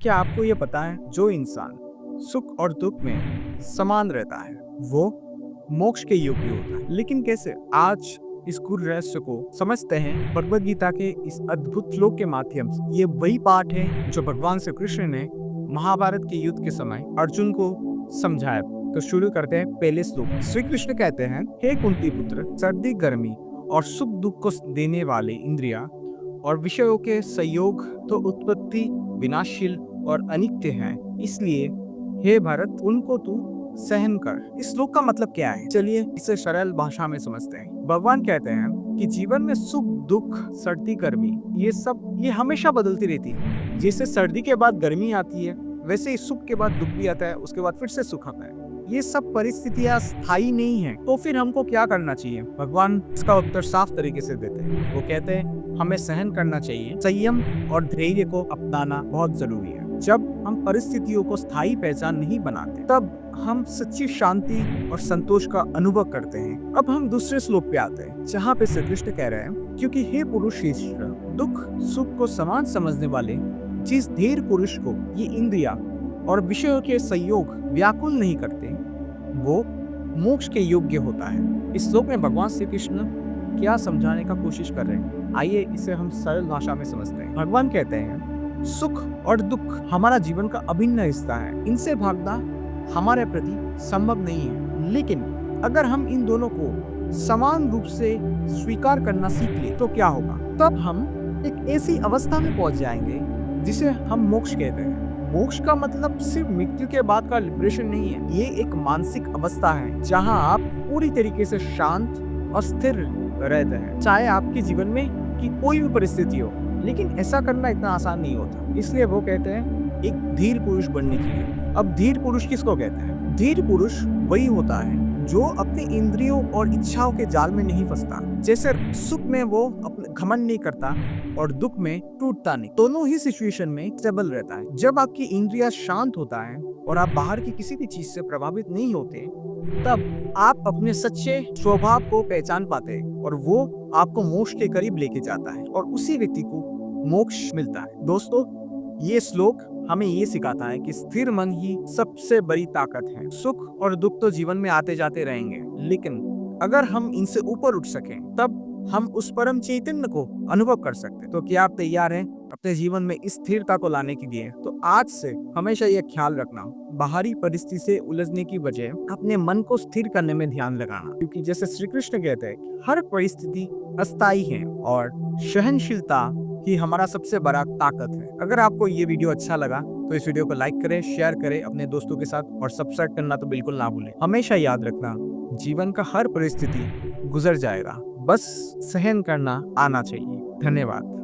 क्या आपको ये पता है जो इंसान सुख और दुख में समान रहता है वो मोक्ष के योग्य होता है। लेकिन कैसे? आज इस गुरु रहस्य को समझते हैं भगवद गीता के इस अद्भुत श्लोक के माध्यम से। ये वही पाठ है जो भगवान श्री कृष्ण ने महाभारत के युद्ध के समय अर्जुन को समझाया। तो शुरू करते हैं पहले श्लोक। श्री कृष्ण कहते हैं, हे कुंती पुत्र, सर्दी गर्मी और सुख दुख को देने वाले इंद्रिया और विषयों के संयोग तो उत्पत्ति विनाशशील और अनित्य हैं। इसलिए हे भरत, उनको तू सहन कर। इस श्लोक का मतलब क्या है? चलिए इसे सरल भाषा में समझते हैं। भगवान कहते हैं कि जीवन में सुख दुख सर्दी गर्मी ये हमेशा बदलती रहती है। जैसे सर्दी के बाद गर्मी आती है वैसे ही सुख के बाद दुख भी आता है, उसके बाद फिर से सुख आता है। ये सब परिस्थितियां स्थायी नहीं है। तो फिर हमको क्या करना चाहिए? भगवान इसका उत्तर साफ तरीके से देते हैं। वो कहते हैं हमें सहन करना चाहिए। संयम और धैर्य को अपनाना बहुत जरूरी है। जब हम परिस्थितियों को स्थायी पहचान नहीं बनाते तब हम सच्ची शांति और संतोष का अनुभव करते हैं। अब हम दूसरे श्लोक पे आते हैं जहाँ पे श्री कृष्ण कह रहे हैं, क्योंकि हे पुरुष श्रेष्ठ, दुख सुख को समान समझने वाले जिस धीर पुरुष को ये इंद्रिया और विषयों के संयोग व्याकुल नहीं करते वो मोक्ष के योग्य होता है। इस श्लोक में भगवान श्री कृष्ण क्या समझाने का कोशिश कर रहे हैं, आइए इसे हम सरल भाषा में समझते हैं। भगवान कहते हैं सुख और दुख हमारा जीवन का अभिन्न हिस्सा है। इनसे भागना हमारे प्रति संभव नहीं है। लेकिन अगर हम इन दोनों को समान रूप से स्वीकार करना सीख ले तो क्या होगा? तब हम एक ऐसी अवस्था में पहुंच जाएंगे जिसे हम मोक्ष कहते हैं। मोक्ष का मतलब सिर्फ मृत्यु के बाद का लिबरेशन नहीं है। ये एक मानसिक अवस्था है जहां आप पूरी तरीके से शांत और स्थिर रहते हैं, चाहे आपके जीवन में की कोई भी परिस्थिति हो। लेकिन ऐसा करना इतना आसान नहीं होता। इसलिए वो कहते हैं एक धीर पुरुष बनने के लिए। अब धीर पुरुष किसको कहते हैं? धीर पुरुष वही होता है जो अपने इंद्रियों और इच्छाओं के जाल में नहीं फंसता। जैसे सुख में वो अपने घमंड नहीं करता और दुख में टूटता नहीं। दोनों ही सिचुएशन में स्टेबल रहता है। जब आपकी इंद्रिया शांत होता है और आप बाहर की किसी भी चीज से प्रभावित नहीं होते तब आप अपने सच्चे स्वभाव को पहचान पाते हैं और वो आपको मोक्ष के करीब लेके जाता है और उसी व्यक्ति को मोक्ष मिलता है। दोस्तों, ये श्लोक हमें ये सिखाता है कि स्थिर मन ही सबसे बड़ी ताकत है। सुख और दुख तो जीवन में आते जाते रहेंगे, लेकिन अगर हम इनसे ऊपर उठ सकें तब हम उस परम चैतन्य को अनुभव कर सकते हैं। तो क्या आप तैयार हैं अपने जीवन में इस स्थिरता को लाने के लिए? तो आज से हमेशा यह ख्याल रखना, बाहरी परिस्थिति से उलझने की बजाय अपने मन को स्थिर करने में ध्यान लगाना। क्योंकि जैसे श्री कृष्ण कहते हैं हर परिस्थिति अस्थायी है और सहनशीलता ही हमारा सबसे बड़ा ताकत है। अगर आपको ये वीडियो अच्छा लगा तो इस वीडियो को लाइक करें, शेयर करें अपने दोस्तों के साथ और सब्सक्राइब करना तो बिल्कुल ना भूलें। हमेशा याद रखना, जीवन का हर परिस्थिति गुजर जाएगा, बस सहन करना आना चाहिए। धन्यवाद।